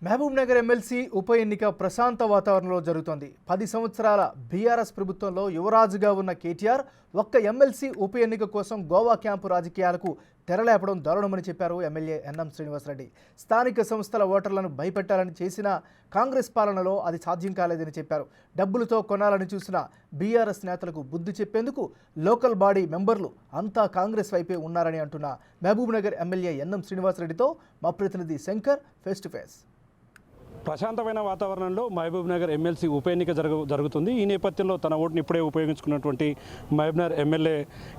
Mahabubnagar MLC ఉప ఎన్నిక ప్రశాంత వాతావరణంలో జరుగుతోంది. 10 సంవత్సరాల బీఆర్ఎస్ ప్రభుత్వంలో యువరాజుగా ఉన్న కేటీఆర్ ఒక్క ఎమ్మెల్సీ ఉప ఎన్నిక కోసం గోవా క్యాంపు రాజకీయాలకు తెరలేపడం దారుణమని చెప్పారు ఎమ్మెల్యే ఎన్ఎం శ్రీనివాసరెడ్డి. స్థానిక సంస్థల ఓటర్లను భయపెట్టాలని చేసిన కాంగ్రెస్ పాలనలో అది సాధ్యం కాలేదని చెప్పారు. డబ్బులతో కొనాలని చూసిన బీఆర్ఎస్ నేతలకు బుద్ధి చెప్పేందుకు లోకల్ బాడీ మెంబర్లు అంతా కాంగ్రెస్ వైపే ఉన్నారని అంటున్న మహబూబ్నగర్ ఎమ్మెల్యే ఎన్ఎం శ్రీనివాసరెడ్డితో మా ప్రతినిధి శంకర్ ఫేస్ టు ఫేస్. ప్రశాంతమైన వాతావరణంలో మహబూబ్నగర్ ఎమ్మెల్సీ ఉప ఎన్నిక జరుగుతుంది. ఈ నేపథ్యంలో తన ఓటుని ఇప్పుడే ఉపయోగించుకున్నటువంటి మహబూబ్నగర్ ఎమ్మెల్యే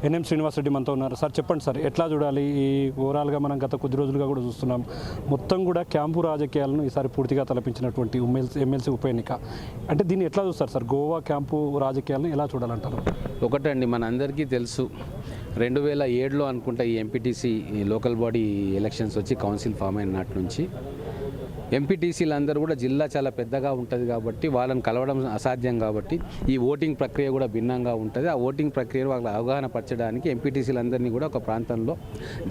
ఎన్ఎం శ్రీనివాసరెడ్డి మనతో ఉన్నారు. సార్ చెప్పండి సార్, ఎట్లా చూడాలి? ఈ ఓవరాల్గా మనం గత కొద్ది రోజులుగా కూడా చూస్తున్నాం, మొత్తం కూడా క్యాంపు రాజకీయాలను ఈసారి పూర్తిగా తలపించినటువంటి ఎమ్మెల్సీ ఉప ఎన్నిక. అంటే దీన్ని ఎట్లా చూస్తారు సార్? గోవా క్యాంపు రాజకీయాలను ఎలా చూడాలంటారు? ఒకటండి, మనందరికీ తెలుసు 2007లో అనుకుంటా ఈ ఎంపీటీసీ లోకల్ బాడీ ఎలక్షన్స్ వచ్చి కౌన్సిల్ ఫామ్ అయిన నాటి నుంచి ఎంపీటీసీలు అందరూ కూడా జిల్లా చాలా పెద్దగా ఉంటుంది కాబట్టి వాళ్ళని కలవడం అసాధ్యం కాబట్టి ఈ ఓటింగ్ ప్రక్రియ కూడా భిన్నంగా ఉంటుంది. ఆ ఓటింగ్ ప్రక్రియను వాళ్ళ అవగాహన పరచడానికి ఎంపీటీసీలందరినీ కూడా ఒక ప్రాంతంలో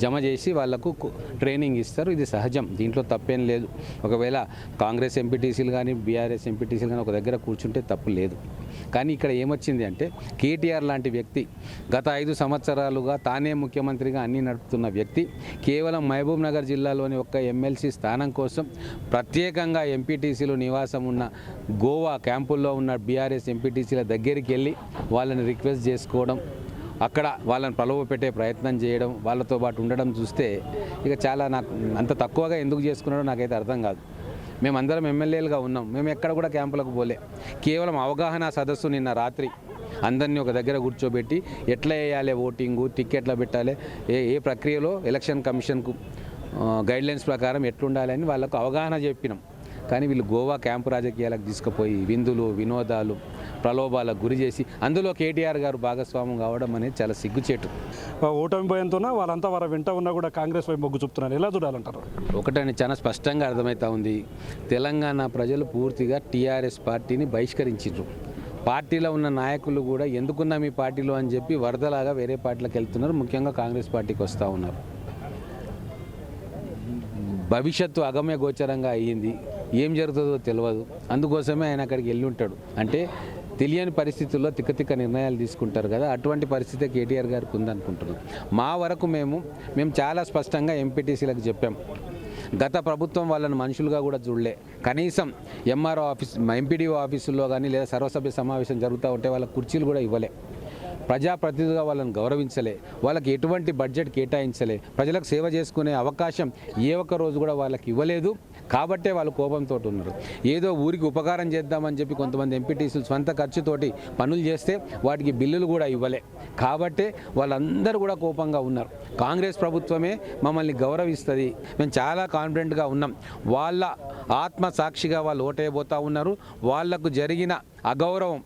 జమ చేసి వాళ్లకు ట్రైనింగ్ ఇస్తారు. ఇది సహజం, దీంట్లో తప్పేం లేదు. ఒకవేళ కాంగ్రెస్ ఎంపీటీసీలు కానీ బీఆర్ఎస్ ఎంపీటీసీలు కానీ ఒక దగ్గర కూర్చుంటే తప్పు లేదు. కానీ ఇక్కడ ఏమొచ్చింది అంటే కేటీఆర్ లాంటి వ్యక్తి గత 5 సంవత్సరాలుగా తానే ముఖ్యమంత్రిగా అన్నీ నడుపుతున్న వ్యక్తి కేవలం మహబూబ్నగర్ జిల్లాలోని ఒక్క ఎమ్మెల్సీ స్థానం కోసం ప్రత్యేకంగా ఎంపీటీసీలు నివాసం ఉన్న గోవా క్యాంపుల్లో ఉన్న బీఆర్ఎస్ ఎంపీటీసీల దగ్గరికి వెళ్ళి వాళ్ళని రిక్వెస్ట్ చేసుకోవడం, అక్కడ వాళ్ళని ప్రలోభ పెట్టే ప్రయత్నం చేయడం, వాళ్ళతో పాటు ఉండడం చూస్తే ఇక చాలా నాకు అంత తక్కువగా ఎందుకు చేసుకున్నాడో నాకైతే అర్థం కాదు. మేమందరం ఎమ్మెల్యేలుగా ఉన్నాం, మేము ఎక్కడ కూడా క్యాంపులకు పోలే. కేవలం అవగాహన సదస్సు నిన్న రాత్రి అందరినీ ఒక దగ్గర కూర్చోబెట్టి ఎట్లా వేయాలి ఓటింగు, టిక్కెట్లా పెట్టాలి, ఏ ప్రక్రియలో ఎలక్షన్ కమిషన్కు గైడ్లైన్స్ ప్రకారం ఎట్లుండాలని వాళ్ళకు అవగాహన చెప్పినాం. కానీ వీళ్ళు గోవా క్యాంపు రాజకీయాలకు తీసుకుపోయి విందులు వినోదాలు ప్రలోభాలకు గురి చేసి అందులో కేటీఆర్ గారు భాగస్వామ్యం కావడం అనేది చాలా సిగ్గుచేటు. ఓటమి భయంతోనే వాళ్ళంతా వారి వెంట ఉన్నా కూడా కాంగ్రెస్ వైపు మొగ్గు చూపుతున్నారు, ఎలా చూడాలంటారు? ఒకటని చాలా స్పష్టంగా అర్థమవుతా ఉంది, తెలంగాణ ప్రజలు పూర్తిగా టీఆర్ఎస్ పార్టీని బహిష్కరించారు. పార్టీలో ఉన్న నాయకులు కూడా ఎందుకున్నా మీ పార్టీలో అని చెప్పి వరదలాగా వేరే పార్టీలకు వెళ్తున్నారు, ముఖ్యంగా కాంగ్రెస్ పార్టీకి వస్తూ ఉన్నారు. భవిష్యత్తు అగమ్య గోచరంగా అయ్యింది, ఏం జరుగుతుందో తెలియదు. అందుకోసమే ఆయన అక్కడికి వెళ్ళి ఉంటాడు. అంటే తెలియని పరిస్థితుల్లో తిక్క నిర్ణయాలు తీసుకుంటారు కదా, అటువంటి పరిస్థితి కేటీఆర్ గారికి ఉందనుకుంటున్నాం. మా వరకు మేము చాలా స్పష్టంగా ఎంపీటీసీలకు చెప్పాం. గత ప్రభుత్వం వాళ్ళని మనుషులుగా కూడా చూడలే. కనీసం ఎంఆర్ఓ ఆఫీస్ ఎంపీడీఓ ఆఫీసుల్లో కానీ లేదా సర్వసభ్య సమావేశం జరుగుతూ ఉంటే వాళ్ళ కుర్చీలు కూడా ఇవ్వలే. ప్రజాప్రతినిధిగా వాళ్ళని గౌరవించలే, వాళ్ళకి ఎటువంటి బడ్జెట్ కేటాయించలే, ప్రజలకు సేవ చేసుకునే అవకాశం ఏ ఒక్క రోజు కూడా వాళ్ళకి ఇవ్వలేదు. కాబట్టే వాళ్ళు కోపంతో ఉన్నారు. ఏదో ఊరికి ఉపకారం చేద్దామని చెప్పి కొంతమంది ఎంపీటీసీలు స్వంత ఖర్చుతోటి పనులు చేస్తే వాటికి బిల్లులు కూడా ఇవ్వలే. కాబట్టే వాళ్ళందరూ కూడా కోపంగా ఉన్నారు. కాంగ్రెస్ ప్రభుత్వమే మమ్మల్ని గౌరవిస్తుంది, మేము చాలా కాన్ఫిడెంట్గా ఉన్నాం. వాళ్ళ ఆత్మసాక్షిగా వాళ్ళు ఓటేయబోతూ ఉన్నారు. వాళ్లకు జరిగిన అగౌరవం,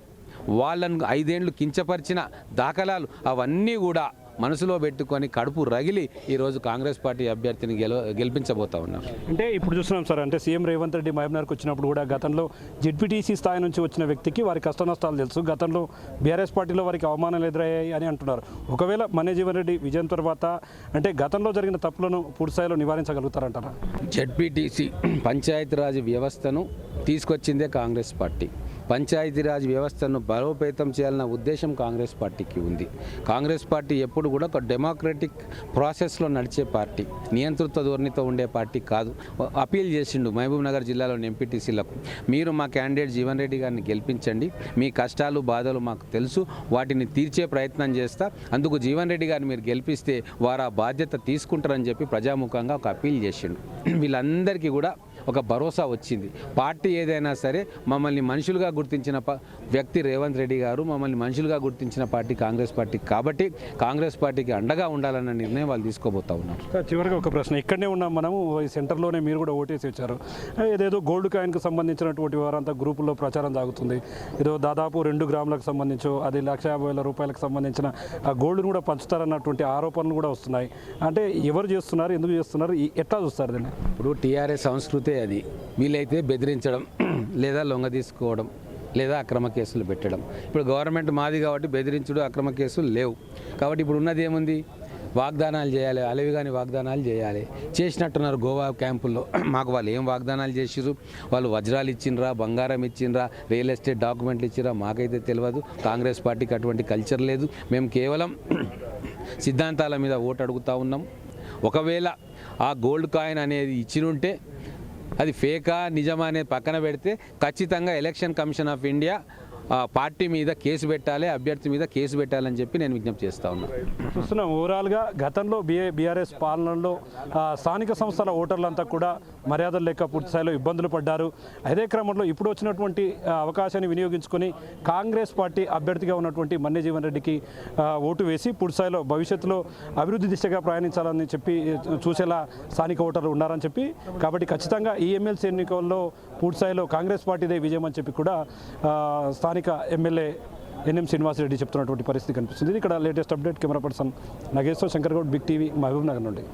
వాళ్ళను 5 ఏళ్ళు కించపరిచిన దాఖలాలు అవన్నీ కూడా మనసులో పెట్టుకొని కడుపు రగిలి ఈరోజు కాంగ్రెస్ పార్టీ అభ్యర్థిని గెలిపించబోతా ఉన్నారు. అంటే ఇప్పుడు చూస్తున్నాం సార్, అంటే సీఎం రేవంత్ రెడ్డి మహబూబ్నగర్కి వచ్చినప్పుడు కూడా గతంలో జెడ్పీటీసీ స్థాయి నుంచి వచ్చిన వ్యక్తికి వారి కష్ట నష్టాలు తెలుసు. గతంలో బీఆర్ఎస్ పార్టీలో వారికి అవమానాలు ఎదురయ్యాయి అని అంటున్నారు. ఒకవేళ మన్యజీవన్ రెడ్డి విజయం తర్వాత అంటే గతంలో జరిగిన తప్పులను పూర్తిస్థాయిలో నివారించగలుగుతారంటారా? జెడ్పీటీసీ పంచాయతీరాజ్ వ్యవస్థను తీసుకొచ్చిందే కాంగ్రెస్ పార్టీ. పంచాయతీరాజ్ వ్యవస్థను బలోపేతం చేయాలన్న ఉద్దేశం కాంగ్రెస్ పార్టీకి ఉంది. కాంగ్రెస్ పార్టీ ఎప్పుడు కూడా ఒక డెమోక్రటిక్ ప్రాసెస్లో నడిచే పార్టీ, నియంతృత్వ ధోరణితో ఉండే పార్టీ కాదు. అపీల్ చేసిండు మహబూబ్నగర్ జిల్లాలోని ఎంపీటీసీలకు, మీరు మా క్యాండిడేట్ జీవన్ రెడ్డి గారిని గెలిపించండి, మీ కష్టాలు బాధలు మాకు తెలుసు, వాటిని తీర్చే ప్రయత్నం చేస్తా, అందుకు జీవన్ రెడ్డి గారిని మీరు గెలిపిస్తే వారు ఆ బాధ్యత తీసుకుంటారని చెప్పి ప్రజాముఖంగా ఒక అపీల్ చేసిండు. వీళ్ళందరికీ కూడా ఒక భరోసా వచ్చింది. పార్టీ ఏదైనా సరే మమ్మల్ని మనుషులుగా గుర్తించిన వ్యక్తి రేవంత్ రెడ్డి గారు, మమ్మల్ని మనుషులుగా గుర్తించిన పార్టీ కాంగ్రెస్ పార్టీ. కాబట్టి కాంగ్రెస్ పార్టీకి అండగా ఉండాలన్న నిర్ణయం వాళ్ళు తీసుకోబోతా ఉన్నారు. చివరిగా ఒక ప్రశ్న, ఇక్కడనే ఉన్నాం మనము, ఈ సెంటర్లోనే మీరు కూడా ఓటేసి వచ్చారు. ఏదేదో గోల్డ్ కాయిన్కి సంబంధించినటువంటి వారంతా గ్రూపుల్లో ప్రచారం సాగుతుంది. ఏదో దాదాపు 2 గ్రాములకు సంబంధించి అది 1,50,000 రూపాయలకు సంబంధించిన ఆ గోల్డ్ను కూడా పంచుతారన్నటువంటి ఆరోపణలు కూడా వస్తున్నాయి. అంటే ఎవరు చేస్తున్నారు, ఎందుకు చేస్తున్నారు, ఎట్లా చూస్తారు దీన్ని? ఇప్పుడు టీఆర్ఎస్ సంస్కృతే అది. వీలైతే బెదిరించడం లేదా లొంగ తీసుకోవడం లేదా అక్రమ కేసులు పెట్టడం. ఇప్పుడు గవర్నమెంట్ మాది కాబట్టి బెదిరించుడు అక్రమ కేసులు లేవు. కాబట్టి ఇప్పుడు ఉన్నది ఏముంది, వాగ్దానాలు చేయాలి, అలవిగాని వాగ్దానాలు చేయాలి. చేసినట్టున్నారు గోవా క్యాంపుల్లో. మాకు వాళ్ళు ఏం వాగ్దానాలు చేసిర్రు, వాళ్ళు వజ్రాలు ఇచ్చిండ్రా, బంగారం ఇచ్చిండ్రా, రియల్ ఎస్టేట్ డాక్యుమెంట్లు ఇచ్చిర్రా మాకైతే తెలియదు. కాంగ్రెస్ పార్టీకి అటువంటి కల్చర్ లేదు. మేము కేవలం సిద్ధాంతాల మీద ఓటు అడుగుతూ ఉన్నాం. ఒకవేళ ఆ గోల్డ్ కాయిన్ అనేది ఇచ్చినుంటే అది ఫేకా నిజమా అనేది పక్కన పెడితే ఖచ్చితంగా election commission of India party మీద కేసు పెట్టాలి, అభ్యర్థి మీద కేసు పెట్టాలని చెప్పి నేను విజ్ఞప్తి చేస్తూ ఉన్నాను. చూస్తున్నాం ఓవరాల్గా గతంలో బీఆర్ఎస్ పాలనలో స్థానిక సంస్థల ఓటర్లంతా కూడా మర్యాదలు లేక పూర్తి స్థాయిలో ఇబ్బందులు పడ్డారు. అదే క్రమంలో ఇప్పుడు వచ్చినటువంటి అవకాశాన్ని వినియోగించుకొని కాంగ్రెస్ పార్టీ అభ్యర్థిగా ఉన్నటువంటి మన్య జీవన్ రెడ్డికి ఓటు వేసి పూర్తి స్థాయిలో భవిష్యత్తులో అభివృద్ధి దిశగా ప్రయాణించాలని చెప్పి చూసేలా స్థానిక ఓటర్లు ఉన్నారని చెప్పి, కాబట్టి ఖచ్చితంగా ఈ ఎమ్మెల్సీ ఎన్నికల్లో పూర్తి స్థాయిలో కాంగ్రెస్ పార్టీదే విజయం అని చెప్పి కూడా స్థానిక ఎమ్మెల్యే ఎన్ఎం శ్రీనివాసరెడ్డి చెప్తున్నటువంటి పరిస్థితి కనిపిస్తుంది. ఇక్కడ latest update camera person Nageshwar Shankar Goud, big TV, Mahabubnagar నుండి.